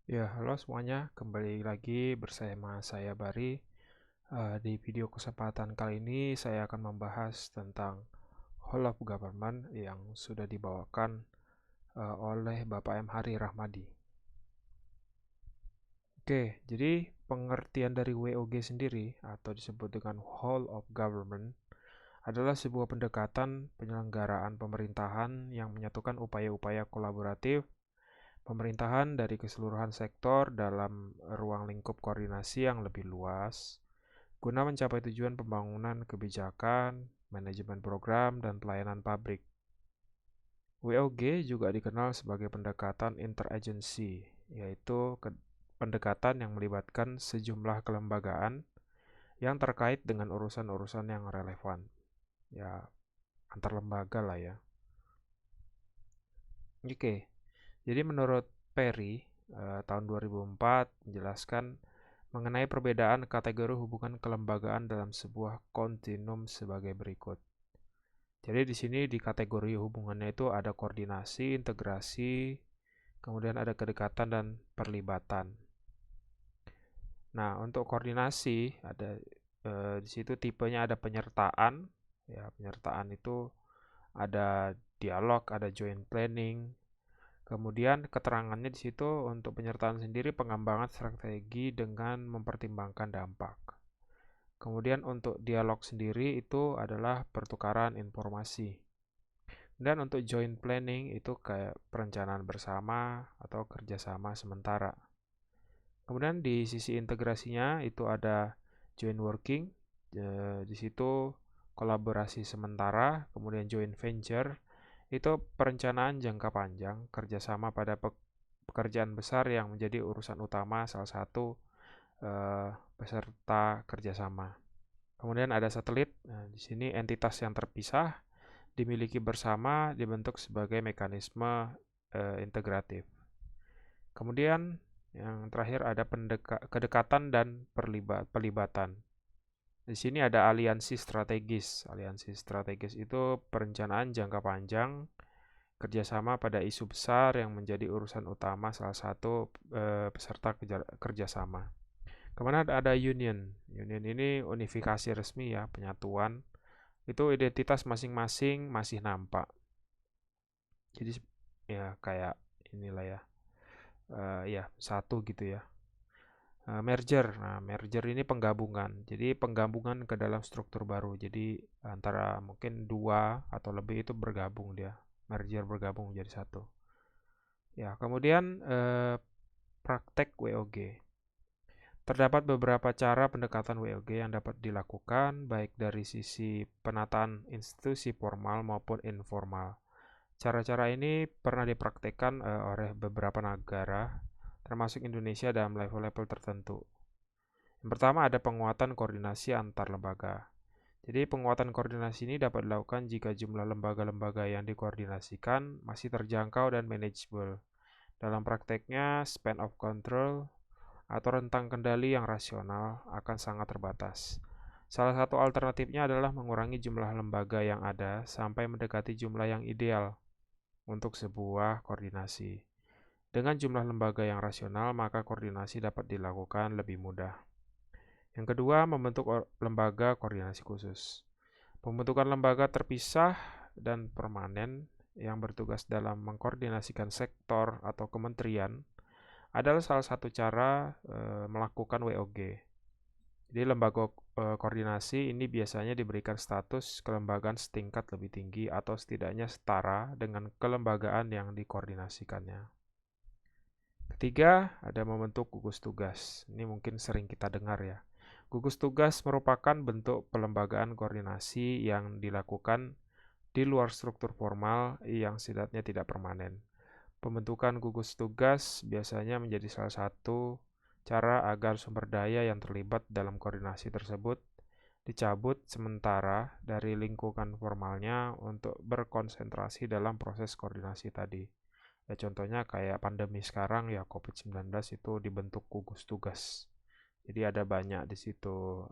Ya, halo semuanya. Kembali lagi bersama saya Bari. Di video kesempatan kali ini saya akan membahas tentang whole of government yang sudah dibawakan oleh Bapak M. Hari Rahmadi. Oke, jadi pengertian dari WOG sendiri atau disebut dengan whole of government adalah sebuah pendekatan penyelenggaraan pemerintahan yang menyatukan upaya-upaya kolaboratif pemerintahan dari keseluruhan sektor dalam ruang lingkup koordinasi yang lebih luas, guna mencapai tujuan pembangunan kebijakan, manajemen program, dan pelayanan publik. WOG juga dikenal sebagai pendekatan interagency, yaitu pendekatan yang melibatkan sejumlah kelembagaan yang terkait dengan urusan-urusan yang relevan. Ya, antar lembaga lah ya. Oke, jadi menurut Perry, tahun 2004 menjelaskan mengenai perbedaan kategori hubungan kelembagaan dalam sebuah kontinum sebagai berikut. Jadi di sini di kategori hubungannya itu ada koordinasi, integrasi, kemudian ada kedekatan dan perlibatan. Nah, untuk koordinasi ada di situ tipenya ada penyertaan. Ya, penyertaan itu ada dialog, ada joint planning. Kemudian keterangannya di situ untuk penyertaan sendiri pengembangan strategi dengan mempertimbangkan dampak. Kemudian untuk dialog sendiri itu adalah pertukaran informasi. Dan untuk joint planning itu kayak perencanaan bersama atau kerjasama sementara. Kemudian di sisi integrasinya itu ada joint working, di situ kolaborasi sementara, kemudian joint venture, itu perencanaan jangka panjang, kerjasama pada pekerjaan besar yang menjadi urusan utama salah satu peserta kerjasama. Kemudian ada satelit, nah, di sini entitas yang terpisah dimiliki bersama dibentuk sebagai mekanisme integratif. Kemudian yang terakhir ada kedekatan dan pelibatan. Di sini ada aliansi strategis. Aliansi strategis itu perencanaan jangka panjang, kerjasama pada isu besar yang menjadi urusan utama salah satu peserta kerjasama. Kemudian ada union. Union ini unifikasi resmi ya, penyatuan. Itu identitas masing-masing masih nampak. Jadi ya kayak inilah ya, ya satu gitu ya. Merger. Nah, merger ini penggabungan. Jadi penggabungan ke dalam struktur baru. Jadi antara mungkin dua atau lebih itu bergabung dia. Merger bergabung menjadi satu. Ya, kemudian praktek WOG. Terdapat beberapa cara pendekatan WOG yang dapat dilakukan baik dari sisi penataan institusi formal maupun informal. Cara-cara ini pernah dipraktikkan oleh beberapa negara, termasuk Indonesia dalam level-level tertentu. Yang pertama ada penguatan koordinasi antar lembaga. Jadi penguatan koordinasi ini dapat dilakukan jika jumlah lembaga-lembaga yang dikoordinasikan masih terjangkau dan manageable. Dalam prakteknya, span of control atau rentang kendali yang rasional akan sangat terbatas. Salah satu alternatifnya adalah mengurangi jumlah lembaga yang ada sampai mendekati jumlah yang ideal untuk sebuah koordinasi. Dengan jumlah lembaga yang rasional, maka koordinasi dapat dilakukan lebih mudah. Yang kedua, membentuk lembaga koordinasi khusus. Pembentukan lembaga terpisah dan permanen yang bertugas dalam mengkoordinasikan sektor atau kementerian adalah salah satu cara melakukan WOG. Jadi lembaga koordinasi ini biasanya diberikan status kelembagaan setingkat lebih tinggi atau setidaknya setara dengan kelembagaan yang dikoordinasikannya. Ketiga, ada membentuk gugus tugas. Ini mungkin sering kita dengar ya. Gugus tugas merupakan bentuk pelembagaan koordinasi yang dilakukan di luar struktur formal yang setidaknya tidak permanen. Pembentukan gugus tugas biasanya menjadi salah satu cara agar sumber daya yang terlibat dalam koordinasi tersebut dicabut sementara dari lingkungan formalnya untuk berkonsentrasi dalam proses koordinasi tadi. Ya contohnya kayak pandemi sekarang ya COVID-19 itu dibentuk gugus tugas. Jadi ada banyak di situ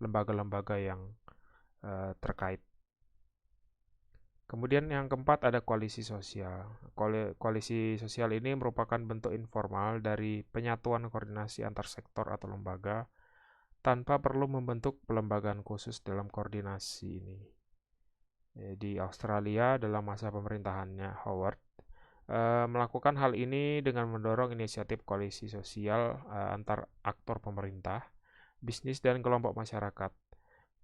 lembaga-lembaga yang terkait. Kemudian yang keempat ada koalisi sosial. Koalisi sosial ini merupakan bentuk informal dari penyatuan koordinasi antar sektor atau lembaga tanpa perlu membentuk pelembagaan khusus dalam koordinasi ini. Di Australia dalam masa pemerintahannya Howard melakukan hal ini dengan mendorong inisiatif koalisi sosial antar aktor pemerintah, bisnis, dan kelompok masyarakat.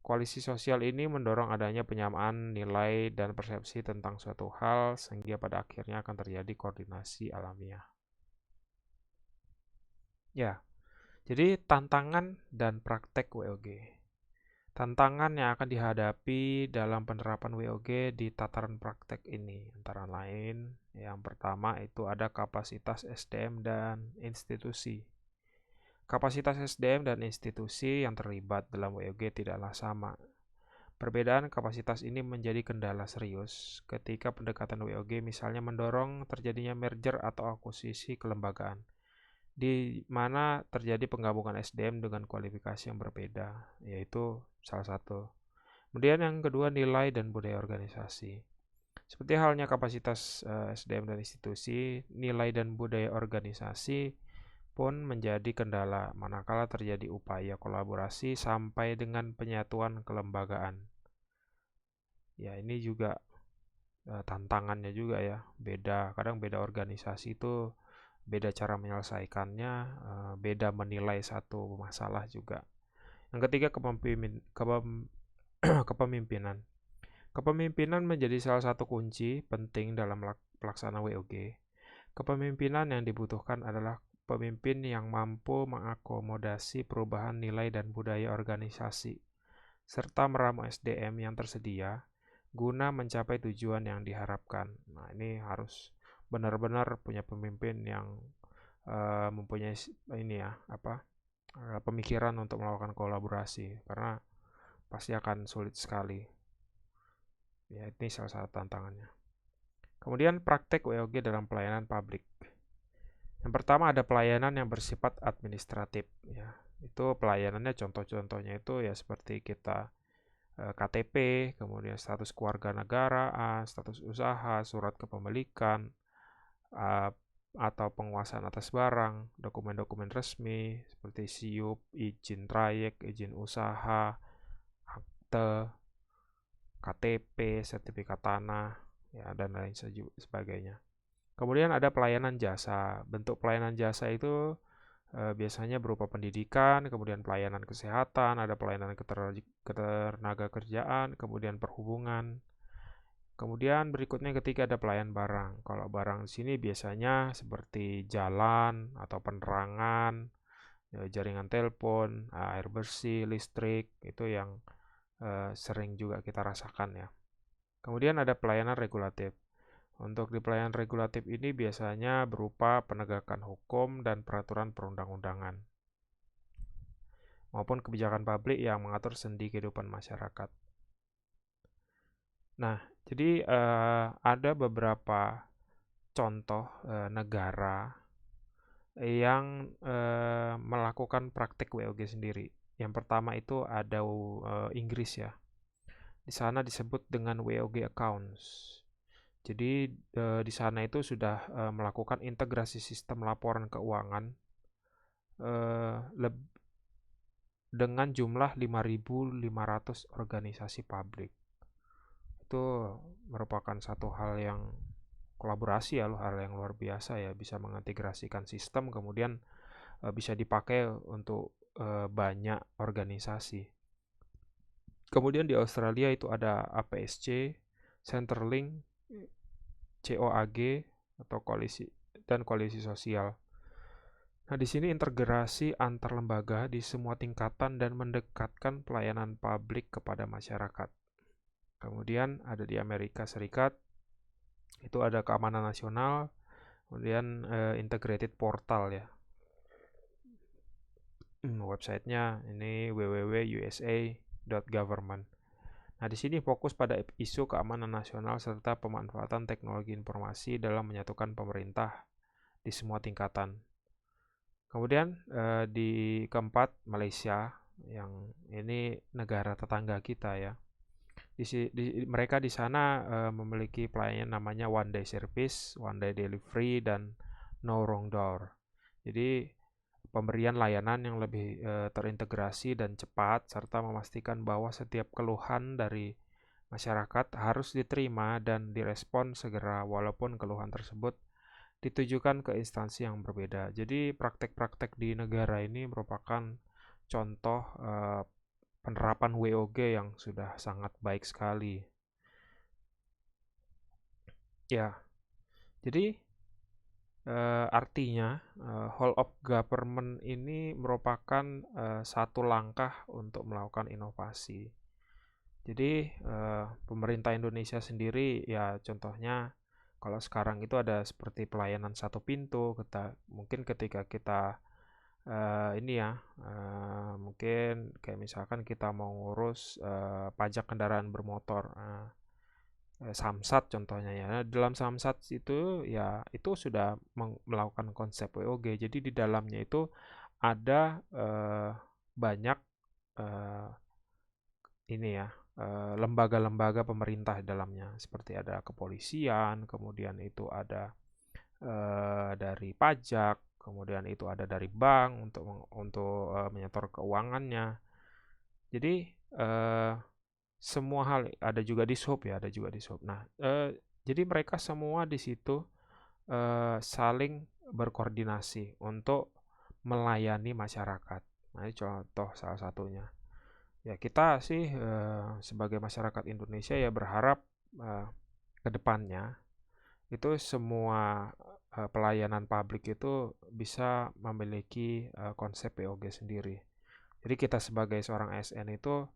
Koalisi sosial ini mendorong adanya penyamaan nilai dan persepsi tentang suatu hal sehingga pada akhirnya akan terjadi koordinasi alamiah. Ya, jadi tantangan dan praktek WOG. Tantangan yang akan dihadapi dalam penerapan WOG di tataran praktek ini antara lain yang pertama itu ada kapasitas SDM dan institusi. Kapasitas SDM dan institusi yang terlibat dalam WOG tidaklah sama. Perbedaan kapasitas ini menjadi kendala serius ketika pendekatan WOG misalnya mendorong terjadinya merger atau akuisisi kelembagaan, di mana terjadi penggabungan SDM dengan kualifikasi yang berbeda, yaitu salah satu. Kemudian yang kedua nilai dan budaya organisasi. Seperti halnya kapasitas SDM dan institusi, nilai dan budaya organisasi pun menjadi kendala manakala terjadi upaya kolaborasi sampai dengan penyatuan kelembagaan. Ya, ini juga tantangannya juga ya. Kadang beda organisasi itu beda cara menyelesaikannya, beda menilai satu masalah juga. Yang ketiga kepemimpinan. Kepemimpinan menjadi salah satu kunci penting dalam pelaksanaan WOG. Kepemimpinan yang dibutuhkan adalah pemimpin yang mampu mengakomodasi perubahan nilai dan budaya organisasi, serta meramu SDM yang tersedia guna mencapai tujuan yang diharapkan. Nah, ini harus benar-benar punya pemimpin yang mempunyai pemikiran untuk melakukan kolaborasi, karena pasti akan sulit sekali. Ya, ini salah satu tantangannya. Kemudian praktek WOG dalam pelayanan publik. Yang pertama ada pelayanan yang bersifat administratif, ya. Itu pelayanannya contoh-contohnya itu ya seperti kita KTP, kemudian status keluarga negaraan, status usaha, surat kepemilikan, atau penguasaan atas barang, dokumen-dokumen resmi seperti SIUP, izin trayek, izin usaha, akte, KTP, sertifikat tanah, ya, dan lain sebagainya. Kemudian ada pelayanan jasa. Bentuk pelayanan jasa itu biasanya berupa pendidikan, kemudian pelayanan kesehatan, ada pelayanan ketenaga kerjaan, kemudian perhubungan. Kemudian berikutnya ketika ada pelayan barang. Kalau barang di sini biasanya seperti jalan atau penerangan, jaringan telepon, air bersih, listrik, itu yang sering juga kita rasakan ya. Kemudian ada pelayanan regulatif. Untuk di pelayanan regulatif ini biasanya berupa penegakan hukum dan peraturan perundang-undangan maupun kebijakan publik yang mengatur sendi kehidupan masyarakat. Nah, jadi ada beberapa contoh negara yang melakukan praktek WOG sendiri. Yang pertama itu ada Inggris ya. Di sana disebut dengan WOG accounts. Jadi di sana itu sudah melakukan integrasi sistem laporan keuangan dengan jumlah 5.500 organisasi publik. Itu merupakan satu hal yang kolaborasi ya, hal yang luar biasa ya, bisa mengintegrasikan sistem kemudian bisa dipakai untuk banyak organisasi. Kemudian di Australia itu ada APSC, Centrelink, COAG atau koalisi sosial. Nah, di sini integrasi antar lembaga di semua tingkatan dan mendekatkan pelayanan publik kepada masyarakat. Kemudian ada di Amerika Serikat, itu ada keamanan nasional, kemudian integrated portal ya. Websitenya ini www.usa.government. Nah, di sini fokus pada isu keamanan nasional serta pemanfaatan teknologi informasi dalam menyatukan pemerintah di semua tingkatan. Kemudian di keempat Malaysia, yang ini negara tetangga kita ya. Mereka di sana memiliki pelayanan namanya one day service, one day delivery, dan no wrong door. Jadi pemberian layanan yang lebih terintegrasi dan cepat, serta memastikan bahwa setiap keluhan dari masyarakat harus diterima dan direspon segera, walaupun keluhan tersebut ditujukan ke instansi yang berbeda. Jadi praktek-praktek di negara ini merupakan contoh penerapan WOG yang sudah sangat baik sekali. Ya, jadi artinya whole of government ini merupakan satu langkah untuk melakukan inovasi. Jadi pemerintah Indonesia sendiri ya contohnya kalau sekarang itu ada seperti pelayanan satu pintu, mungkin ketika kita ini ya, mungkin kayak misalkan kita mau ngurus pajak kendaraan bermotor, Samsat contohnya ya. Nah, dalam Samsat itu ya itu sudah melakukan konsep WOG. Jadi di dalamnya itu ada banyak eh, ini ya lembaga-lembaga pemerintah di dalamnya, seperti ada kepolisian, kemudian itu ada dari pajak, kemudian itu ada dari bank untuk menyetor keuangannya. Jadi semua hal ada juga di Shop ya, ada juga di Shop. Nah, jadi mereka semua di situ saling berkoordinasi untuk melayani masyarakat. Nah, ini contoh salah satunya. Ya kita sih sebagai masyarakat Indonesia ya berharap ke depannya itu semua pelayanan publik itu bisa memiliki konsep POG sendiri. Jadi kita sebagai seorang ASN itu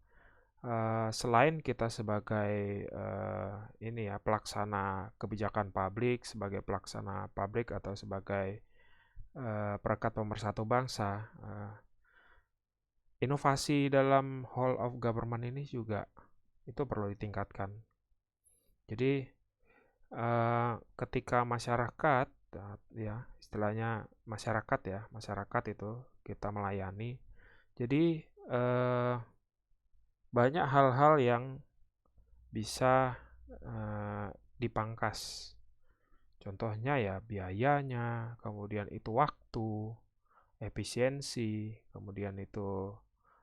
selain kita sebagai ini ya pelaksana kebijakan publik, sebagai pelaksana publik atau sebagai perekat pemersatu bangsa, inovasi dalam whole of government ini juga itu perlu ditingkatkan. Jadi ketika masyarakat ya istilahnya masyarakat itu kita melayani. Jadi banyak hal-hal yang bisa dipangkas. Contohnya ya biayanya, kemudian itu waktu, efisiensi, kemudian itu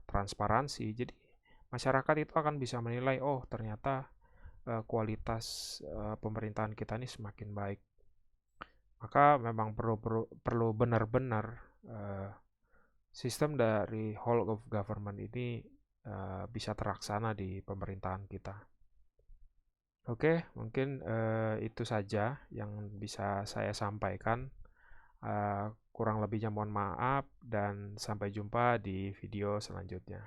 transparansi. Jadi masyarakat itu akan bisa menilai, oh ternyata kualitas pemerintahan kita ini semakin baik. Maka memang perlu benar-benar sistem dari whole of government ini bisa terlaksana di pemerintahan kita. Oke, mungkin itu saja yang bisa saya sampaikan. Kurang lebihnya mohon maaf dan sampai jumpa di video selanjutnya.